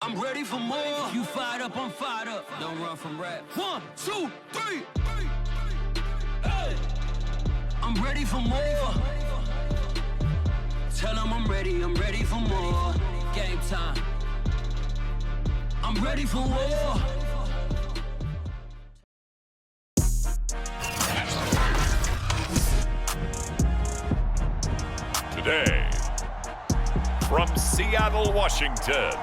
I'm ready for more. You fired up, I'm fired up. Don't run from rap. 1, 2, 3. Hey. I'm ready for more. Tell them I'm ready for more. Game time. I'm ready for war. Today, from Seattle, Washington,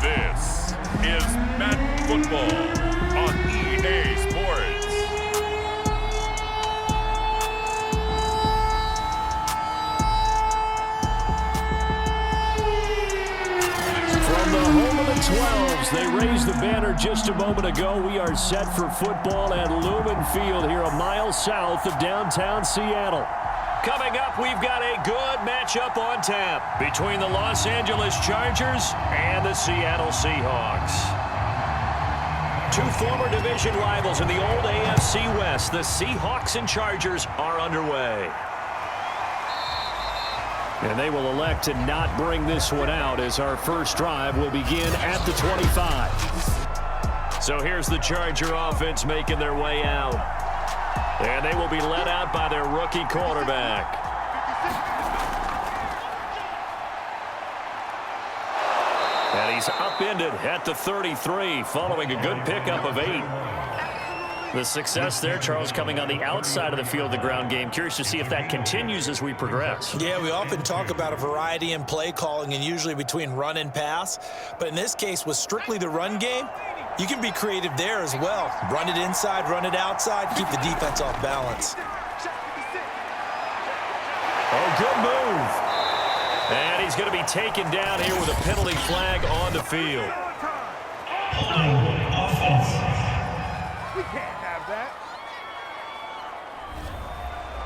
this is Madden Football on EA Sports. From the home of the 12s, they raised the banner just a moment ago. We are set for football at Lumen Field here a mile south of downtown Seattle. Coming up, we've got a good matchup on tap between the Los Angeles Chargers and the Seattle Seahawks. Two former division rivals in the old AFC West, the Seahawks and Chargers, are underway. And they will elect to not bring this one out as our first drive will begin at the 25. So here's the Charger offense making their way out. And they will be led out by their rookie quarterback. And he's upended at the 33 following a good pickup of 8. The success there, Charles, coming on the outside of the field, the ground game. Curious to see if that continues as we progress. Yeah, we often talk about a variety in play calling and usually between run and pass. But in this case, with strictly the run game, you can be creative there as well. Run it inside, run it outside, keep the defense off balance. Oh, good move. And he's going to be taken down here with a penalty flag on the field. We can't have that.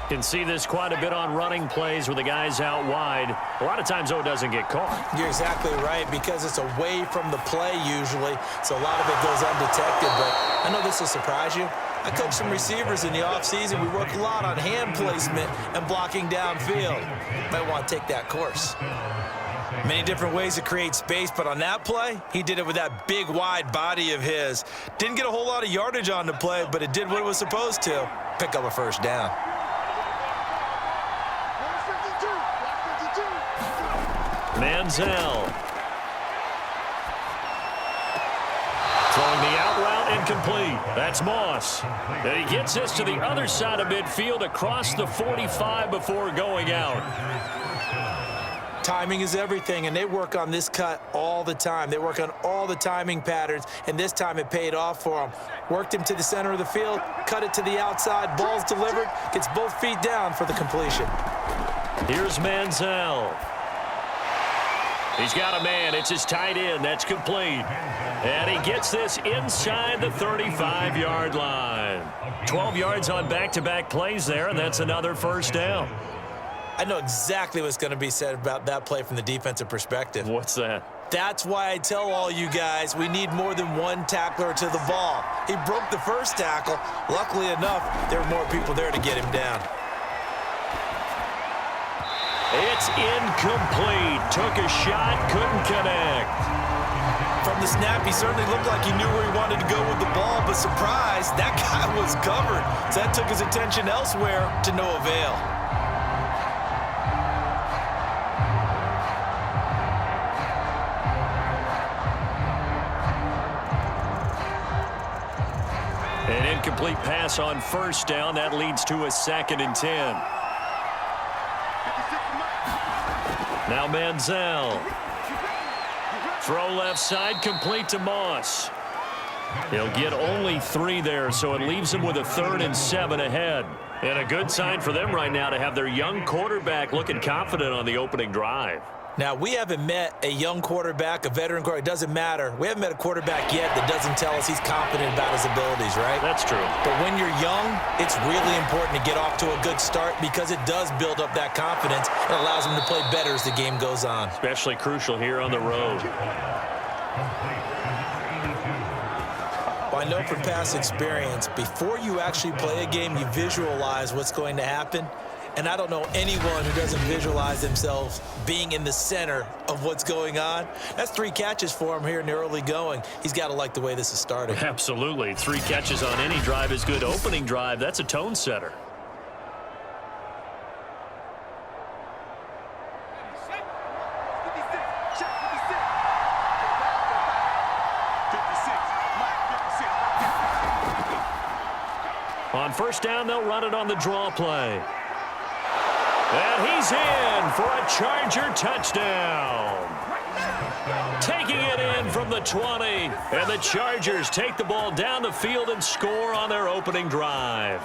Can see this quite a bit on running plays with the guys out wide. A lot of times, though, it doesn't get caught. You're exactly right, because it's away from the play usually, so a lot of it goes undetected. But I know this will surprise you. I coach some receivers in the offseason. We work a lot on hand placement and blocking downfield. Might want to take that course. Many different ways to create space, but on that play, he did it with that big, wide body of his. Didn't get a whole lot of yardage on the play, but it did what it was supposed to. Pick up a first down. Manziel. Throwing the out route incomplete. That's Moss. And he gets this to the other side of midfield across the 45 before going out. Timing is everything, and they work on this cut all the time. They work on all the timing patterns, and this time it paid off for them. Worked him to the center of the field, cut it to the outside, ball's delivered, gets both feet down for the completion. Here's Manziel. He's got a man. It's his tight end. That's complete. And he gets this inside the 35-yard line. 12 yards on back-to-back plays there, and that's another first down. I know exactly what's going to be said about that play from the defensive perspective. What's that? That's why I tell all you guys we need more than one tackler to the ball. He broke the first tackle. Luckily enough, there were more people there to get him down. It's incomplete. Took a shot, couldn't connect. From the snap, he certainly looked like he knew where he wanted to go with the ball, but surprise, that guy was covered. So that took his attention elsewhere to no avail. An incomplete pass on first down. That leads to a 2nd and 10. Now Manziel. Throw left side, complete to Moss. He'll get only 3 there, so it leaves him with a 3rd and 7 ahead. And a good sign for them right now to have their young quarterback looking confident on the opening drive. Now, we haven't met a young quarterback, a veteran quarterback. It doesn't matter. We haven't met a quarterback yet that doesn't tell us he's confident about his abilities, right? That's true. But when you're young, it's really important to get off to a good start because it does build up that confidence and allows him to play better as the game goes on. Especially crucial here on the road. Well, I know from past experience, before you actually play a game, you visualize what's going to happen. And I don't know anyone who doesn't visualize themselves being in the center of what's going on. That's 3 catches for him here in the early going. He's got to like the way this is starting. Absolutely. 3 catches on any drive is good. Opening drive, that's a tone setter. On first down, they'll run it on the draw play. And he's in for a Charger touchdown. Taking it in from the 20. And the Chargers take the ball down the field and score on their opening drive.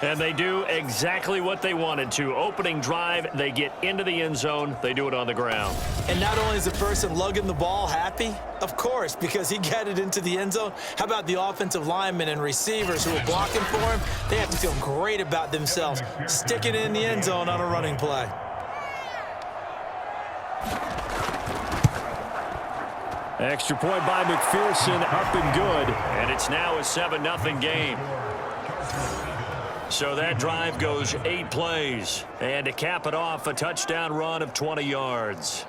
And they do exactly what they wanted to. Opening drive, they get into the end zone. They do it on the ground. And not only is the person lugging the ball happy, of course, because he got it into the end zone. How about the offensive linemen and receivers who are blocking for him? They have to feel great about themselves, sticking it in the end zone on a running play. Extra point by McPherson, up and good. And it's now a 7-0 game. So that drive goes 8 plays. And to cap it off, a touchdown run of 20 yards.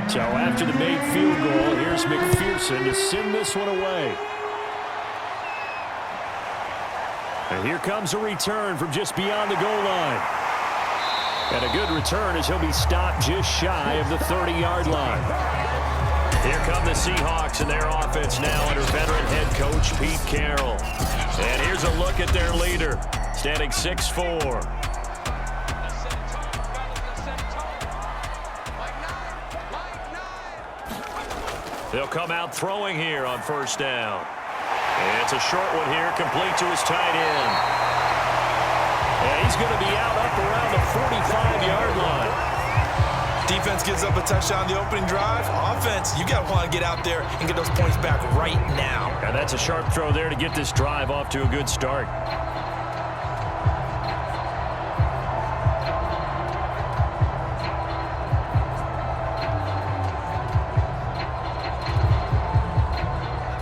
So after the made field goal, here's McPherson to send this one away. And here comes a return from just beyond the goal line. And a good return as he'll be stopped just shy of the 30-yard line. Here come the Seahawks and their offense now under veteran head coach Pete Carroll. And here's a look at their leader, standing 6'4". They'll come out throwing here on first down. And it's a short one here, complete to his tight end. And he's going to be out up around the 45-yard line. Defense gives up a touchdown on the opening drive. Offense, you got to want to get out there and get those points back right now. And that's a sharp throw there to get this drive off to a good start.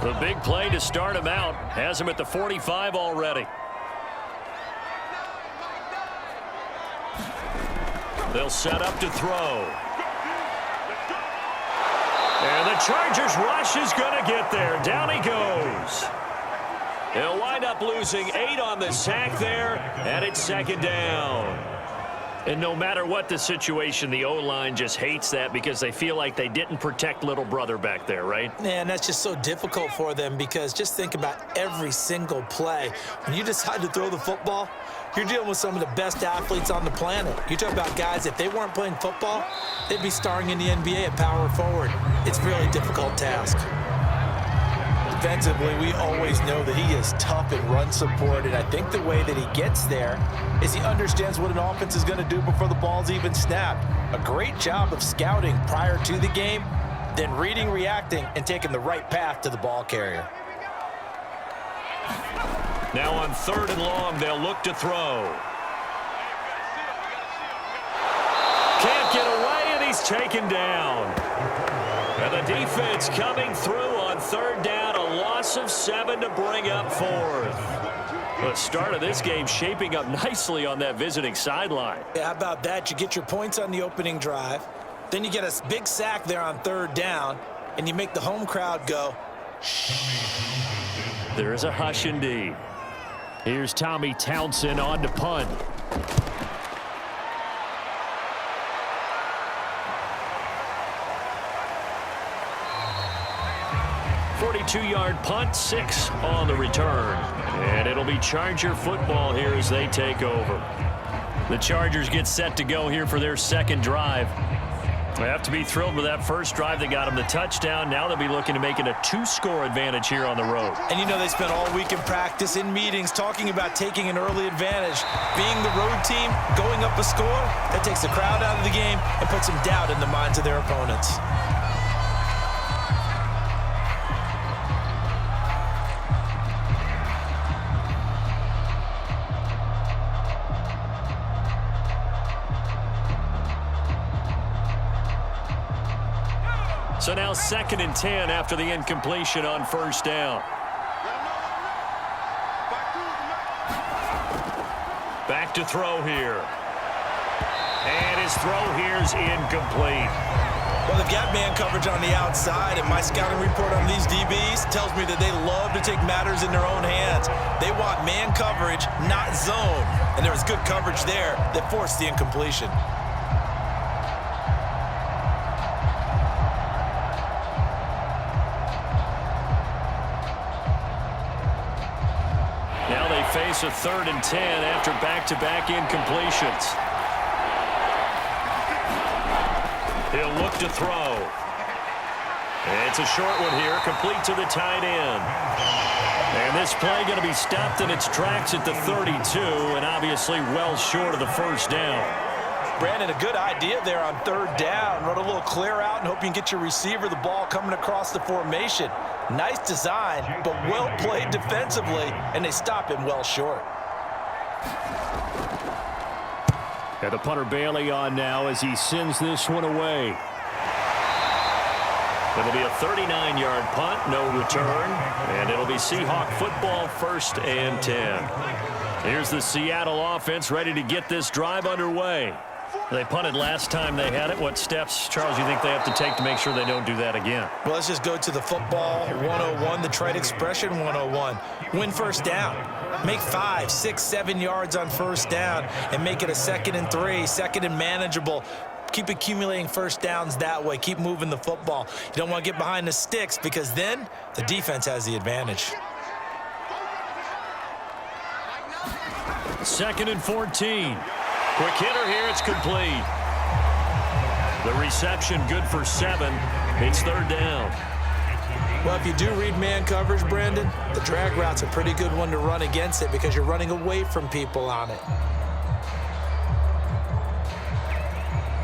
The big play to start him out has him at the 45 already. They'll set up to throw. And the Chargers rush is going to get there. Down he goes. They'll wind up losing 8 on the sack there, and it's second down. And no matter what the situation, the O-line just hates that because they feel like they didn't protect little brother back there, right? Man, that's just so difficult for them because just think about every single play. When you decide to throw the football, you're dealing with some of the best athletes on the planet. You talk about guys, if they weren't playing football, they'd be starring in the NBA at power forward. It's a really difficult task. Defensively, we always know that he is tough and run support, and I think the way that he gets there is he understands what an offense is going to do before the ball's even snapped. A great job of scouting prior to the game, then reading, reacting, and taking the right path to the ball carrier. Now on 3rd and long, they'll look to throw. Can't get away, and he's taken down. And the defense coming through on 3rd down, a loss of 7 to bring up 4th. The start of this game shaping up nicely on that visiting sideline. Yeah, how about that? You get your points on the opening drive, then you get a big sack there on 3rd down, and you make the home crowd go, shh. There is a hush indeed. Here's Tommy Townsend on to punt. 42-yard punt, 6 on the return. And it'll be Charger football here as they take over. The Chargers get set to go here for their second drive. They have to be thrilled with that first drive that got them the touchdown. Now they'll be looking to make it a 2-score advantage here on the road. And you know they spent all week in practice, in meetings, talking about taking an early advantage. Being the road team, going up a score, that takes the crowd out of the game and puts some doubt in the minds of their opponents. So now 2nd and 10 after the incompletion on first down. Back to throw here. And his throw here is incomplete. Well, they've got man coverage on the outside, and my scouting report on these DBs tells me that they love to take matters in their own hands. They want man coverage, not zone. And there was good coverage there that forced the incompletion. Now they face a 3rd and 10 after back-to-back incompletions. He'll look to throw. It's a short one here, complete to the tight end. And this play going to be stopped in its tracks at the 32, and obviously well short of the first down. Brandon, a good idea there on 3rd down. Run a little clear out and hope you can get your receiver the ball coming across the formation. Nice design, but well played defensively, and they stop him well short. And the punter Bailey on now as he sends this one away. It'll be a 39-yard punt, no return, and it'll be Seahawk football 1st and 10. Here's the Seattle offense ready to get this drive underway. They punted last time they had it. What steps, Charles, you think they have to take to make sure they don't do that again? Well, let's just go to the football 101, the trite expression 101. Win first down. Make 5, 6, 7 yards on first down and make it a 2nd and 3, 2nd and manageable. Keep accumulating first downs that way. Keep moving the football. You don't want to get behind the sticks because then the defense has the advantage. 2nd and 14. Quick hitter here, it's complete. The reception good for 7. It's 3rd down. Well, if you do read man coverage, Brandon, the drag route's a pretty good one to run against it because you're running away from people on it.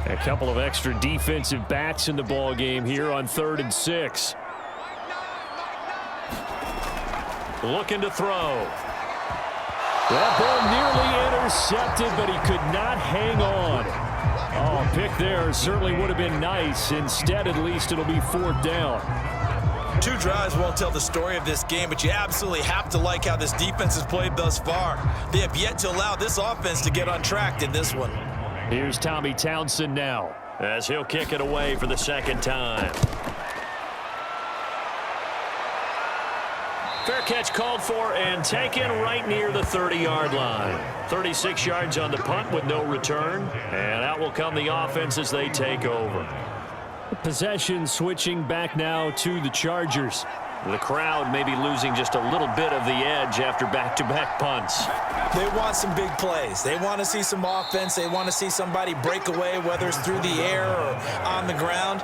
A couple of extra defensive backs in the ball game here on 3rd and 6. Looking to throw. That ball nearly intercepted, but he could not hang on. Oh, pick there certainly would have been nice. Instead, at least, it'll be 4th down. 2 drives won't tell the story of this game, but you absolutely have to like how this defense has played thus far. They have yet to allow this offense to get on track in this one. Here's Tommy Townsend now as he'll kick it away for the 2nd time. Fair catch called for and taken right near the 30-yard line. 36 yards on the punt with no return. And out will come the offense as they take over. Possession switching back now to the Chargers. The crowd may be losing just a little bit of the edge after back-to-back punts. They want some big plays. They want to see some offense. They want to see somebody break away, whether it's through the air or on the ground.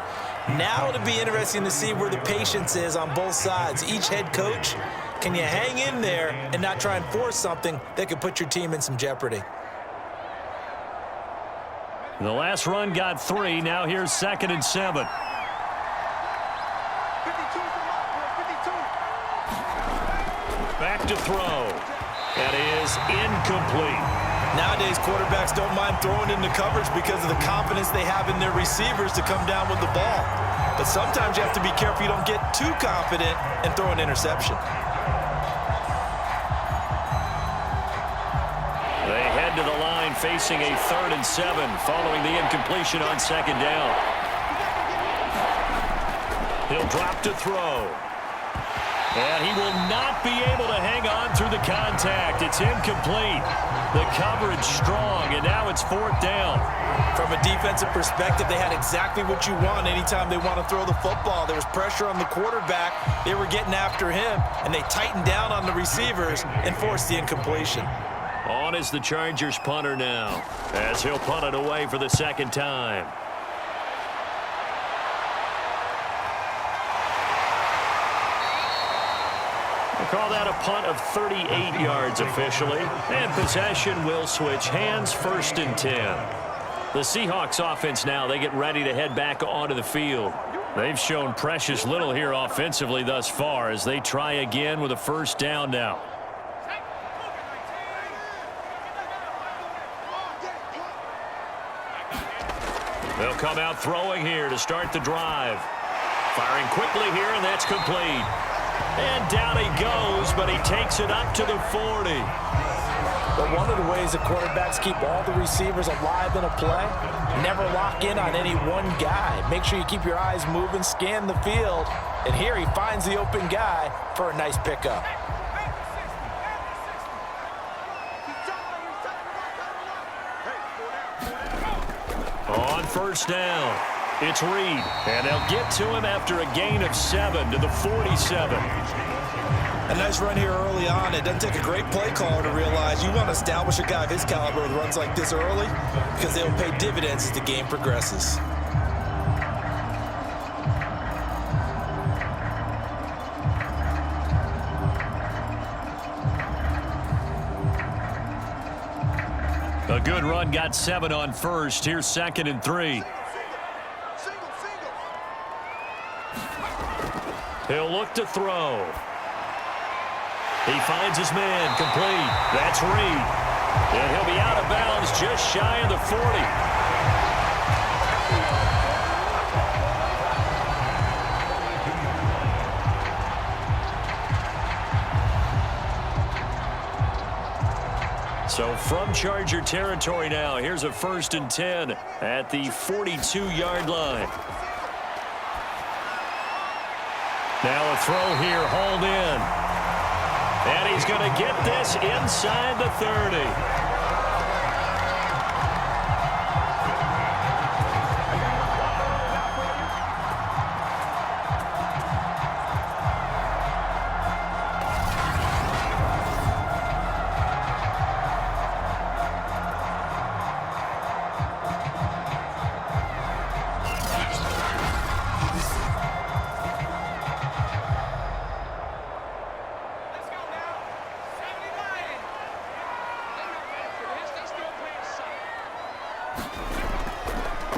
Now it'll be interesting to see where the patience is on both sides. Each head coach, can you hang in there and not try and force something that could put your team in some jeopardy? The last run got 3. Now here's 2nd and 7. Back to throw. That is incomplete. Nowadays, quarterbacks don't mind throwing into coverage because of the confidence they have in their receivers to come down with the ball. But sometimes you have to be careful you don't get too confident and throw an interception. They head to the line facing a 3rd and 7 following the incompletion on 2nd down. He'll drop to throw. And he will not be able to hang on through the contact. It's incomplete. The coverage strong, and now it's 4th down. From a defensive perspective, they had exactly what you want anytime they want to throw the football. There was pressure on the quarterback. They were getting after him, and they tightened down on the receivers and forced the incompletion. On is the Chargers punter now, as he'll punt it away for the 2nd time. We'll call that a punt of 38 yards officially. And possession will switch hands, 1st and 10. The Seahawks offense now, they get ready to head back onto the field. They've shown precious little here offensively thus far as they try again with a 1st down now. They'll come out throwing here to start the drive. Firing quickly here, and that's complete. And down he goes, but he takes it up to the 40. But one of the ways that quarterbacks keep all the receivers alive in a play, never lock in on any one guy. Make sure you keep your eyes moving, scan the field. And here he finds the open guy for a nice pickup. On 1st down, it's Reed, and they'll get to him after a gain of 7 to the 47. A nice run here early on. It doesn't take a great play caller to realize you want to establish a guy of his caliber with runs like this early because they'll pay dividends as the game progresses. A good run, got 7 on 1st. Here's 2nd and 3. He'll look to throw. He finds his man, complete. That's Reed. And he'll be out of bounds just shy of the 40. So from Charger territory now, here's a 1st and 10 at the 42-yard line. Now a throw here, hauled in. And he's going to get this inside the 30.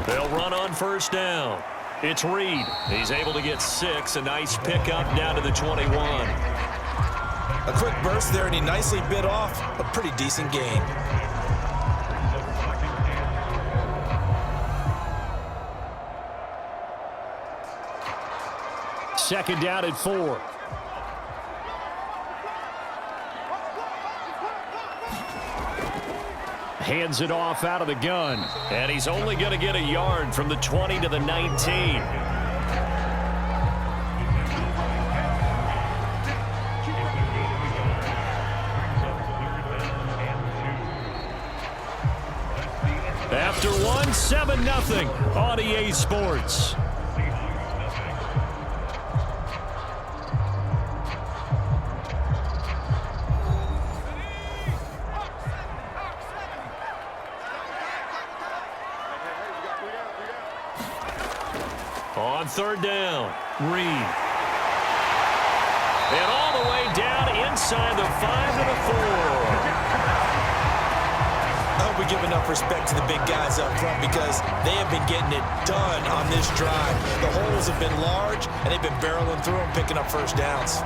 They'll run on 1st down. It's Reed. He's able to get 6. A nice pickup down to the 21. A quick burst there, and he nicely bit off a pretty decent gain. Second down at 4. Hands it off out of the gun. And he's only going to get a yard from the 20 to the 19. After one, 7-0 on EA Sports. On 3rd down, Reed. And all the way down inside the 5 to the 4. I hope we give enough respect to the big guys up front because they have been getting it done on this drive. The holes have been large, and they've been barreling through them, picking up 1st downs.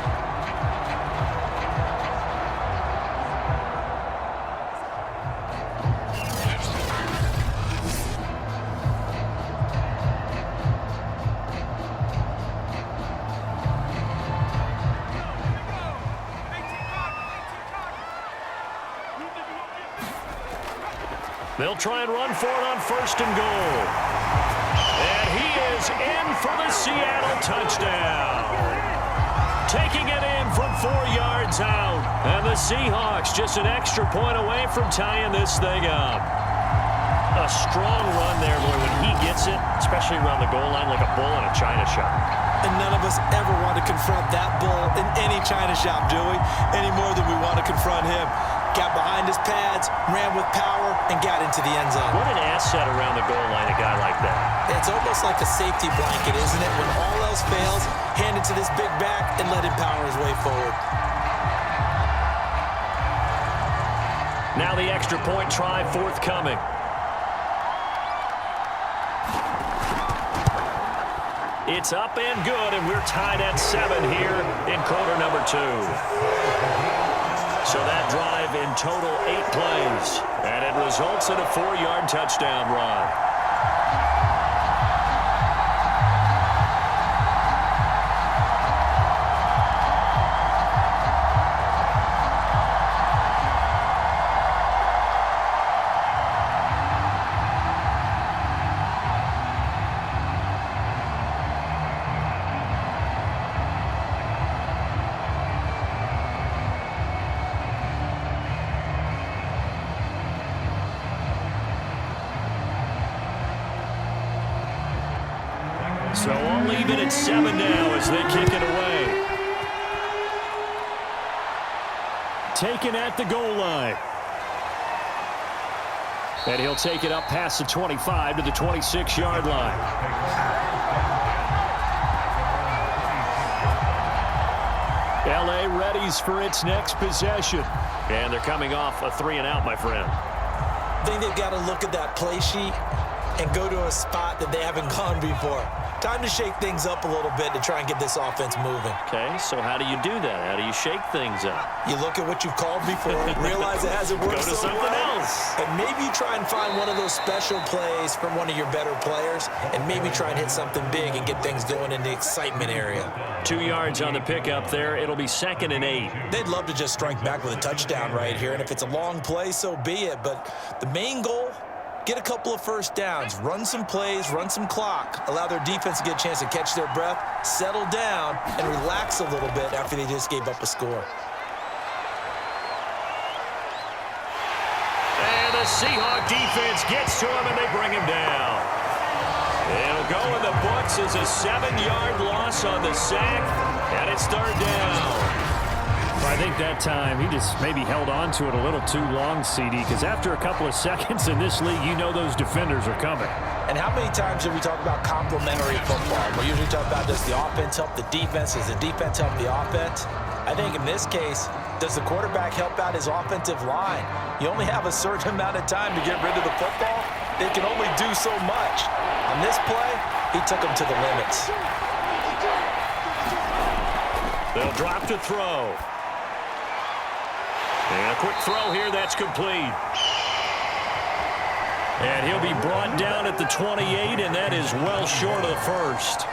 They'll try and run for it on 1st and goal. And he is in for the Seattle touchdown. Taking it in from 4 yards out. And the Seahawks just an extra point away from tying this thing up. A strong run there, boy, when he gets it, especially around the goal line like a bull in a china shop. And none of us ever want to confront that bull in any china shop, do we? Any more than we want to confront him. got behind his pads, ran with power, and got into the end zone. What an asset around the goal line, a guy like that. It's almost like a safety blanket, isn't it? When all else fails, hand it to this big back and let him power his way forward. Now the extra point try forthcoming. It's up and good, and we're tied at 7 here in quarter number 2. So that drive in total 8 plays, and it results in a 4-yard touchdown run. So I'll leave it at 7 now as they kick it away. Taken at the goal line. And he'll take it up past the 25 to the 26-yard line. LA readies for its next possession. And they're coming off a 3-and-out, my friend. I think they've got to look at that play sheet and go to a spot that they haven't gone before. Time to shake things up a little bit to try and get this offense moving. Okay, so how do you do that? How do you shake things up? You look at what you've called before, realize it hasn't worked Go to so something well, else. and maybe you try and find one of those special plays from one of your better players, and maybe try and hit something big and get things going in the excitement area. 2 yards on the pickup there. It'll be 2nd and 8. They'd love to just strike back with a touchdown right here, and if it's a long play, so be it. But the main goal, get a couple of first downs, run some plays, run some clock, allow their defense to get a chance to catch their breath, settle down, and relax a little bit after they just gave up a score. And the Seahawks defense gets to him, and they bring him down. It'll go in the books as a 7-yard loss on the sack, and it's 3rd down. I think that time he just maybe held on to it a little too long, CD, because after a couple of seconds in this league, you know those defenders are coming. And how many times do we talk about complementary football? We usually talk about, does the offense help the defense? Does the defense help the offense? I think in this case, does the quarterback help out his offensive line? You only have a certain amount of time to get rid of the football. They can only do so much. On this play, he took them to the limits. They'll drop to throw. And a quick throw here, that's complete. And he'll be brought down at the 28, and that is well short of the first.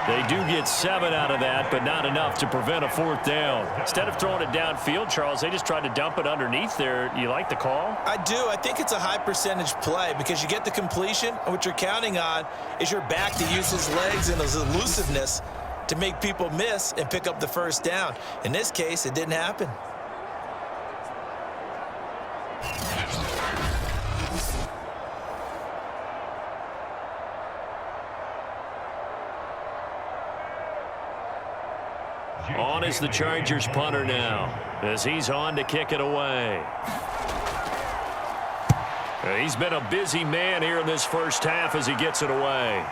They do get 7 out of that, but not enough to prevent a 4th down. Instead of throwing it downfield, Charles, they just tried to dump it underneath there. You like the call? I do. I think it's a high percentage play because you get the completion, and what you're counting on is your back to use his legs and his elusiveness to make people miss and pick up the first down. In this case, it didn't happen. On is the Chargers punter now, as he's on to kick it away. He's been a busy man here in this first half as he gets it away.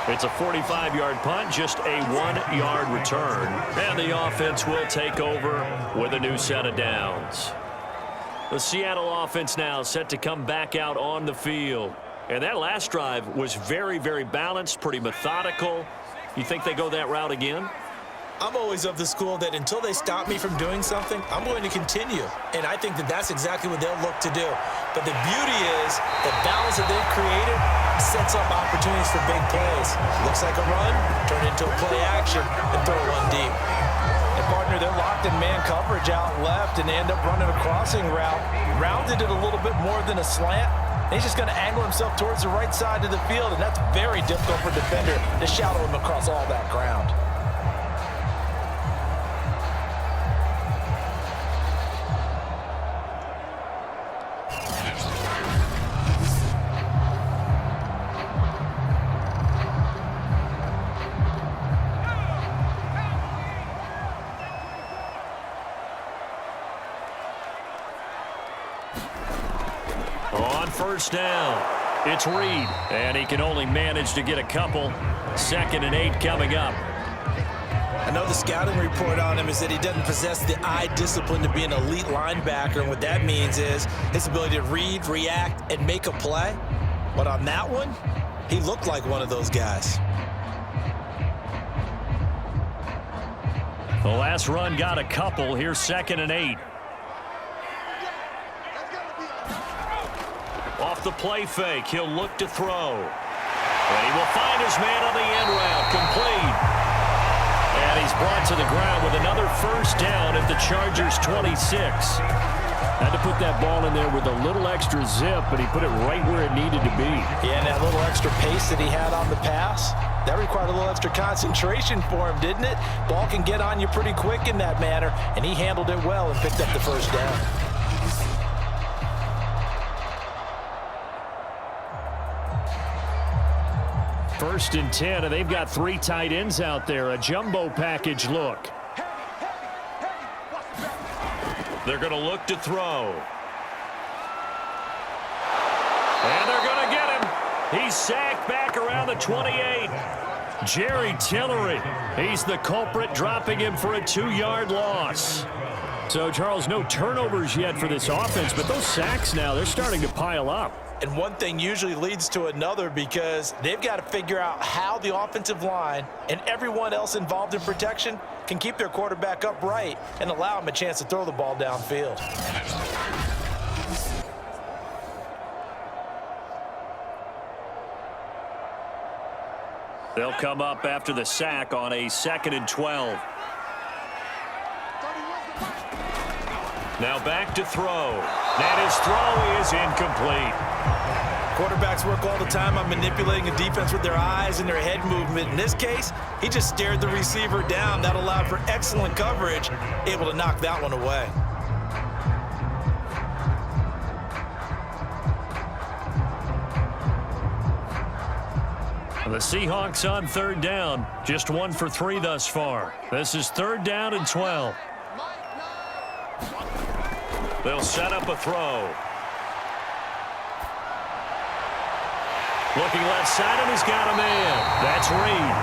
It's a 45-yard punt, just a 1-yard return. And the offense will take over with a new set of downs. The Seattle offense now set to come back out on the field. And that last drive was very, very balanced, pretty methodical. You think they go that route again? I'm always of the school that until they stop me from doing something, I'm going to continue. And I think that that's exactly what they'll look to do. But the beauty is the balance that they've created sets up opportunities for big plays. Looks like a run, turn into a play action, and throw one deep. And partner, they're locked in man coverage out left, and they end up running a crossing route. Rounded it a little bit more than a slant. He's just going to angle himself towards the right side of the field, and that's very difficult for a defender to shadow him across all that ground. first down. It's Reed, and he can only manage to get a couple. 2nd and 8 coming up. I know the scouting report on him is that he doesn't possess the eye discipline to be an elite linebacker, and what that means is his ability to read, react, and make a play. But on that one, he looked like one of those guys. The last run got a couple. Here's 2nd and 8. Off the play fake, he'll look to throw. And he will find his man on the end route, complete. And he's brought to the ground with another first down at the Chargers' 26. Had to put that ball in there with a little extra zip, but he put it right where it needed to be. Yeah, and that little extra pace that he had on the pass, that required a little extra concentration for him, didn't it? Ball can get on you pretty quick in that manner, and he handled it well and picked up the first down. First and 10, and they've got 3 tight ends out there. A jumbo package look. They're going to look to throw. And they're going to get him. He's sacked back around the 28. Jerry Tillery, he's the culprit, dropping him for a 2-yard loss. So, Charles, no turnovers yet for this offense, but those sacks now, they're starting to pile up. And one thing usually leads to another because they've got to figure out how the offensive line and everyone else involved in protection can keep their quarterback upright and allow him a chance to throw the ball downfield. They'll come up after the sack on a 2nd and 12. Now back to throw. And his throw is incomplete. Quarterbacks work all the time on manipulating a defense with their eyes and their head movement. In this case, he just stared the receiver down. That allowed for excellent coverage, able to knock that one away. The Seahawks on 3rd down. Just 1 for 3 thus far. This is 3rd down and 12. They'll set up a throw. Looking left side, and he's got a man. That's Reed.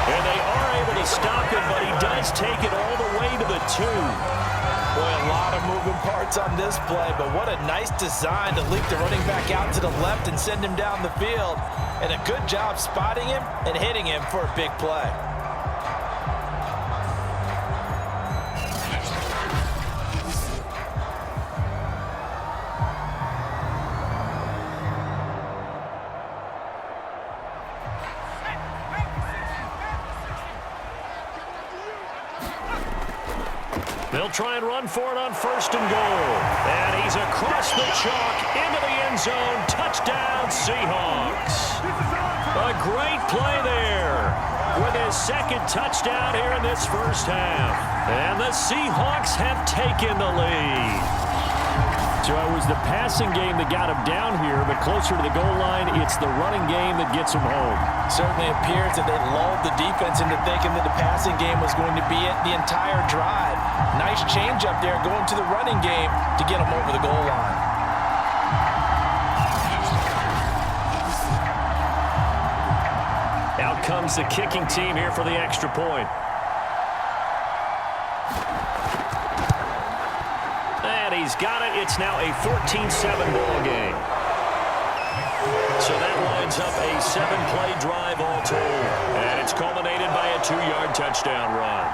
And they are able to stop him, but he does take it all the way to the 2. Boy, a lot of moving parts on this play, but what a nice design to leak the running back out to the left and send him down the field. And a good job spotting him and hitting him for a big play. They'll try and run for it on 1st and goal. And he's across the chalk into the end zone. Touchdown, Seahawks. A great play there with his 2nd touchdown here in this first half. And the Seahawks have taken the lead. So it was the passing game that got him down here, but closer to the goal line, it's the running game that gets him home. Certainly appears that they lulled the defense into thinking that the passing game was going to be it the entire drive. Nice change up there going to the running game to get them over the goal line. Out comes the kicking team here for the extra point. And he's got it. It's now a 14-7 ball game. So that lines up a 7-play drive all told. And it's culminated by a 2-yard touchdown run.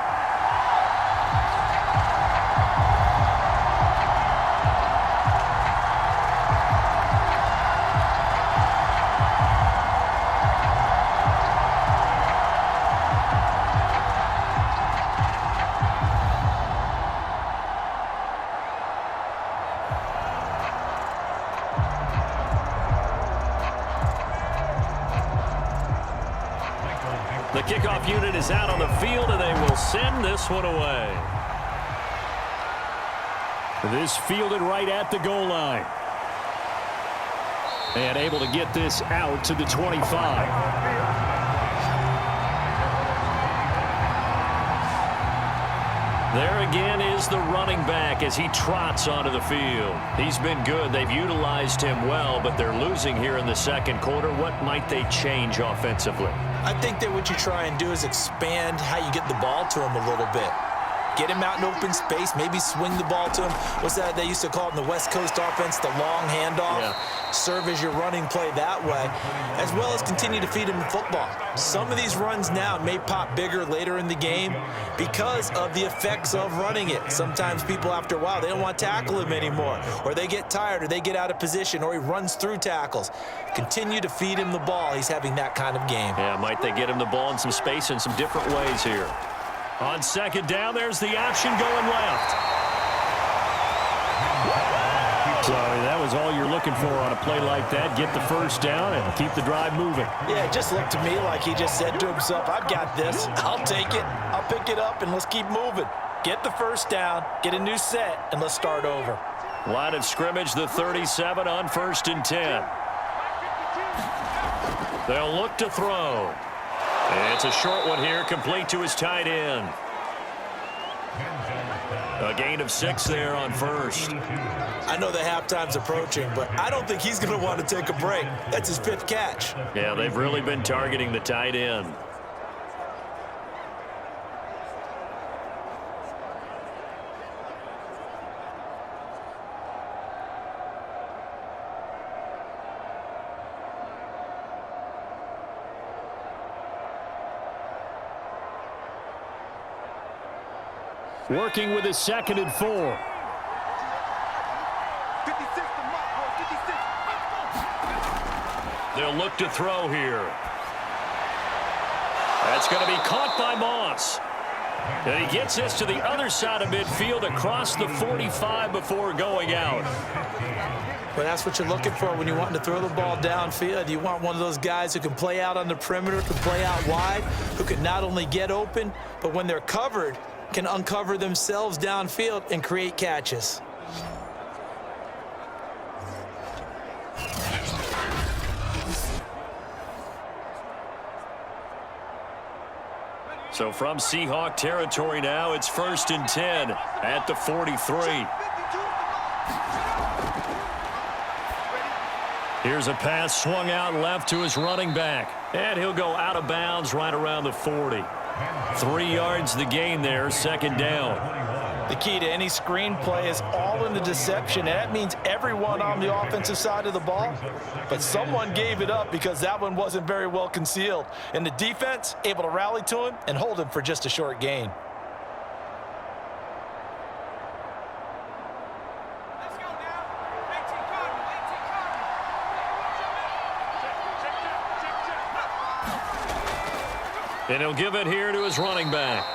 The kickoff unit is out on the field, and they will send this one away. This fielded right at the goal line. And able to get this out to the 25. There again is the running back as he trots onto the field. He's been good. They've utilized him well, but they're losing here in the second quarter. What might they change offensively? I think that what you try and do is expand how you get the ball to him a little bit. Get him out in open space, maybe swing the ball to him. What's that they used to call it in the West Coast offense, the long handoff? Yeah. Serve as your running play that way, as well as continue to feed him the football. Some of these runs now may pop bigger later in the game because of the effects of running it. Sometimes people, after a while, they don't want to tackle him anymore, or they get tired, or they get out of position, or he runs through tackles. Continue to feed him the ball. He's having that kind of game. Yeah, might they get him the ball in some space in some different ways here. On second down, there's the option going left. So that was all you're looking for on a play like that. Get the first down and keep the drive moving. Yeah, it just looked to me like he just said to himself, I've got this. I'll take it. I'll pick it up, and let's keep moving. Get the first down, get a new set, and let's start over. Line of scrimmage, the 37 on 1st and 10. They'll look to throw. It's a short one here, complete to his tight end. A gain of 6 there on first. I know the halftime's approaching, but I don't think he's going to want to take a break. That's his 5th catch. Yeah, they've really been targeting the tight end. Working with his 2nd and 4. They'll look to throw here. That's going to be caught by Moss. And he gets this to the other side of midfield across the 45 before going out. But that's what you're looking for when you want to throw the ball downfield. You want one of those guys who can play out on the perimeter, can play out wide, who can not only get open, but when they're covered, can uncover themselves downfield and create catches. So from Seahawk territory now, it's 1st and 10 at the 43. Here's a pass swung out left to his running back, and he'll go out of bounds right around the 40. 3 yards the gain there, 2nd down. The key to any screen play is all in the deception. And that means everyone on the offensive side of the ball. But someone gave it up because that one wasn't very well concealed. And the defense able to rally to him and hold him for just a short gain. And he'll give it here to his running back.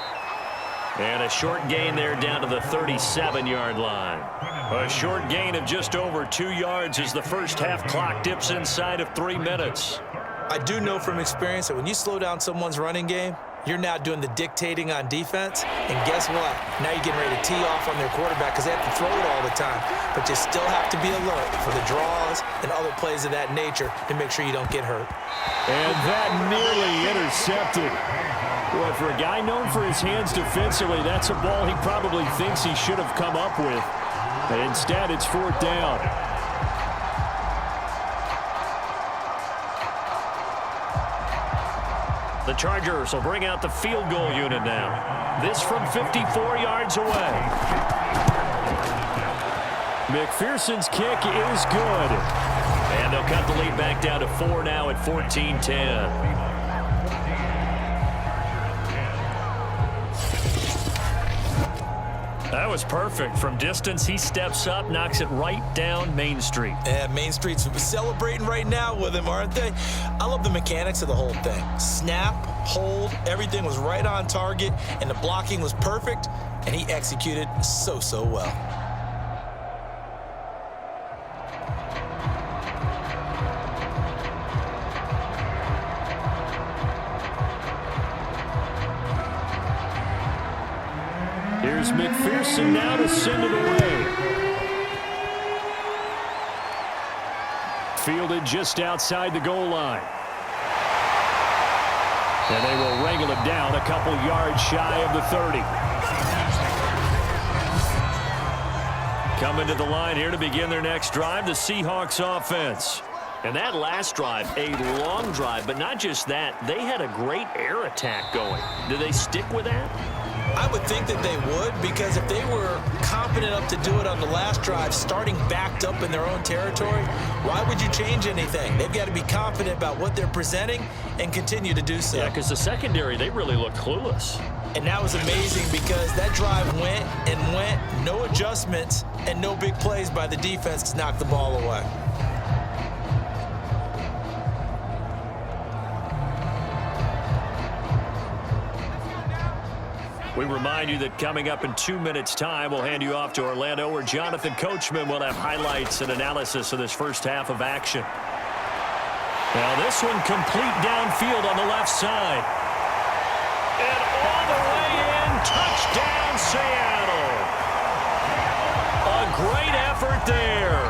And a short gain there down to the 37-yard line. A short gain of just over 2 yards as the first half clock dips inside of 3 minutes. I do know from experience that when you slow down someone's running game, you're now doing the dictating on defense. And guess what? Now you're getting ready to tee off on their quarterback because they have to throw it all the time. But you still have to be alert for the draws and other plays of that nature to make sure you don't get hurt. And that nearly intercepted. Well, for a guy known for his hands defensively, that's a ball he probably thinks he should have come up with. But instead, it's 4th down. The Chargers will bring out the field goal unit now. This from 54 yards away. McPherson's kick is good. And they'll cut the lead back down to 4 now at 14-10. That was perfect. From distance, he steps up, knocks it right down Main Street. And Main Street's celebrating right now with him, aren't they? I love the mechanics of the whole thing. Snap, hold, everything was right on target, and the blocking was perfect, and he executed so well. Here's McPherson now to send it away. Fielded just outside the goal line. And they will wrangle it down a couple yards shy of the 30. Coming to the line here to begin their next drive, the Seahawks offense. And that last drive, a long drive, but not just that. They had a great air attack going. Do they stick with that? I would think that they would, because if they were confident enough to do it on the last drive, starting backed up in their own territory, why would you change anything? They've got to be confident about what they're presenting and continue to do so. Yeah, because the secondary, they really looked clueless. And that was amazing because that drive went and went, no adjustments and no big plays by the defense to knock the ball away. We remind you that coming up in 2 minutes' time, we'll hand you off to Orlando, where Jonathan Coachman will have highlights and analysis of this first half of action. Now this one complete downfield on the left side. And all the way in, touchdown Seattle. A great effort there.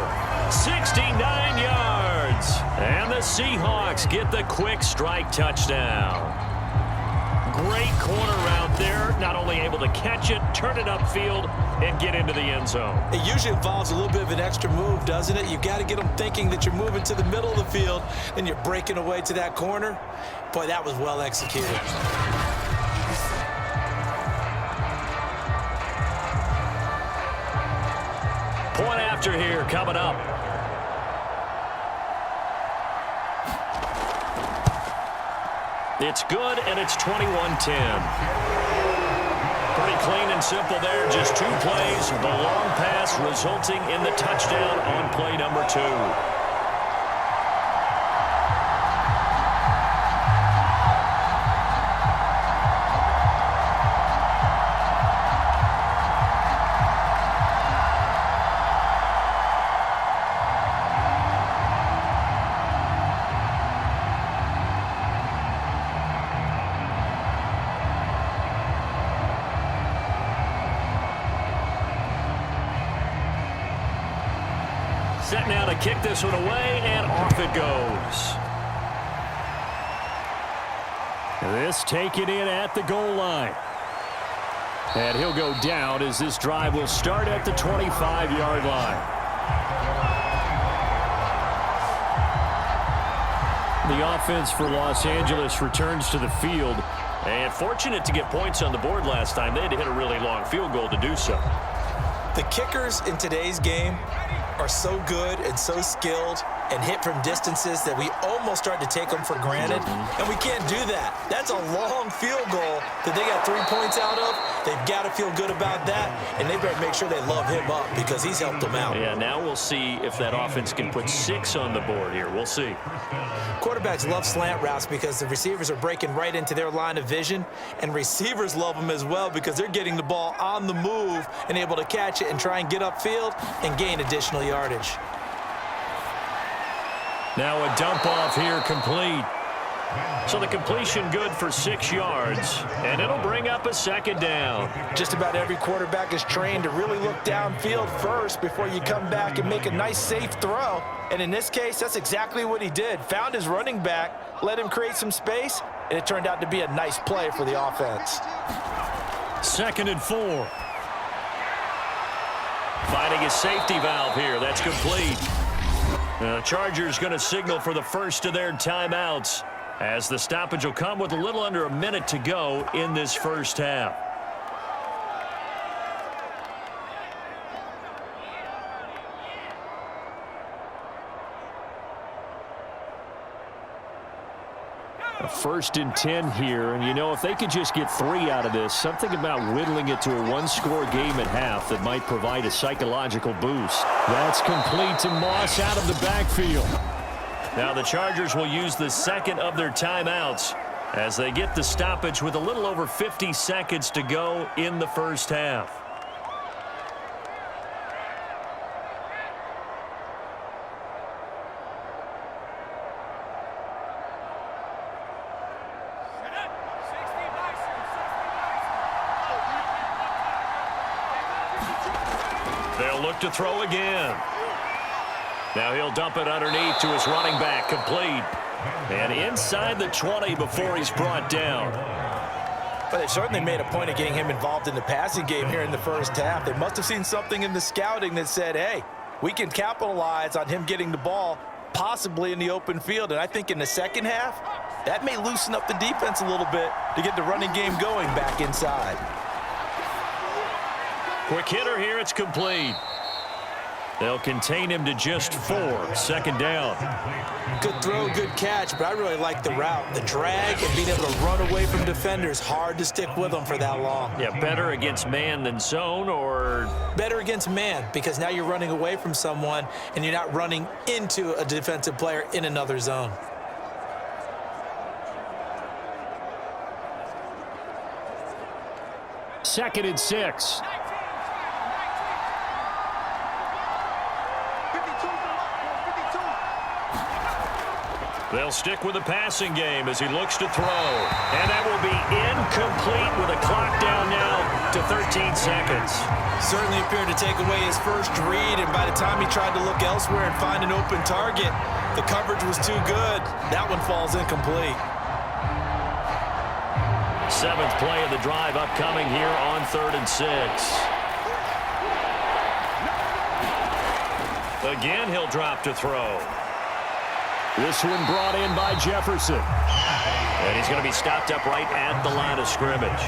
69 yards. And the Seahawks get the quick strike touchdown. Great corner route there. Not only able to catch it, turn it upfield, and get into the end zone. It usually involves a little bit of an extra move, doesn't it? You've got to get them thinking that you're moving to the middle of the field and you're breaking away to that corner. Boy, that was well executed. Point after here coming up. It's good, and it's 21-10. Pretty clean and simple there. Just 2 plays. The long pass resulting in the touchdown on play number 2. Set now to kick this one away, and off it goes. This taken in at the goal line. And he'll go down as this drive will start at the 25-yard line. The offense for Los Angeles returns to the field. And fortunate to get points on the board last time. They had to hit a really long field goal to do so. The kickers in today's game are so good and so skilled and hit from distances that we almost start to take them for granted, and we can't do that. That's a long field goal that they got 3 points out of. They've got to feel good about that, and they better make sure they love him up because he's helped them out. Yeah, now we'll see if that offense can put 6 on the board here. We'll see. Quarterbacks love slant routes because the receivers are breaking right into their line of vision, and receivers love them as well because they're getting the ball on the move and able to catch it and try and get upfield and gain additional yardage. Now a dump off here complete. So the completion good for 6 yards, and it'll bring up a second down. Just about every quarterback is trained to really look downfield first before you come back and make a nice, safe throw. And in this case, that's exactly what he did. Found his running back, let him create some space, and it turned out to be a nice play for the offense. 2nd and 4. Finding a safety valve here. That's complete. The Chargers going to signal for the first of their timeouts, as the stoppage will come with a little under a minute to go in this first half. A 1st and 10 here, and you know, if they could just get 3 out of this, something about whittling it to a 1-score game at half that might provide a psychological boost. That's complete to Moss out of the backfield. Now the Chargers will use the 2nd of their timeouts as they get the stoppage with a little over 50 seconds to go in the first half. They'll look to throw again. Now he'll dump it underneath to his running back, complete. And inside the 20 before he's brought down. But they've certainly made a point of getting him involved in the passing game here in the first half. They must have seen something in the scouting that said, hey, we can capitalize on him getting the ball possibly in the open field. And I think in the second half, that may loosen up the defense a little bit to get the running game going back inside. Quick hitter here. It's complete. They'll contain him to just 4. Second down. Good throw, good catch, but I really like the route. The drag and being able to run away from defenders, hard to stick with them for that long. Yeah, better against man than zone, or? Better against man, because now you're running away from someone and you're not running into a defensive player in another zone. Second and 6. They'll stick with the passing game as he looks to throw. And that will be incomplete with a clock down now to 13 seconds. Certainly appeared to take away his first read, and by the time he tried to look elsewhere and find an open target, the coverage was too good. That one falls incomplete. 7th play of the drive upcoming here on 3rd and 6. Again, he'll drop to throw. This one brought in by Jefferson. And he's going to be stopped up right at the line of scrimmage.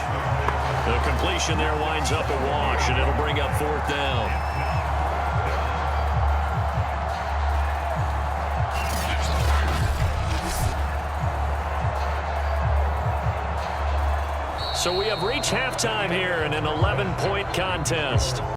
The completion there winds up a wash, and it'll bring up 4th down. So we have reached halftime here in an 11-point contest.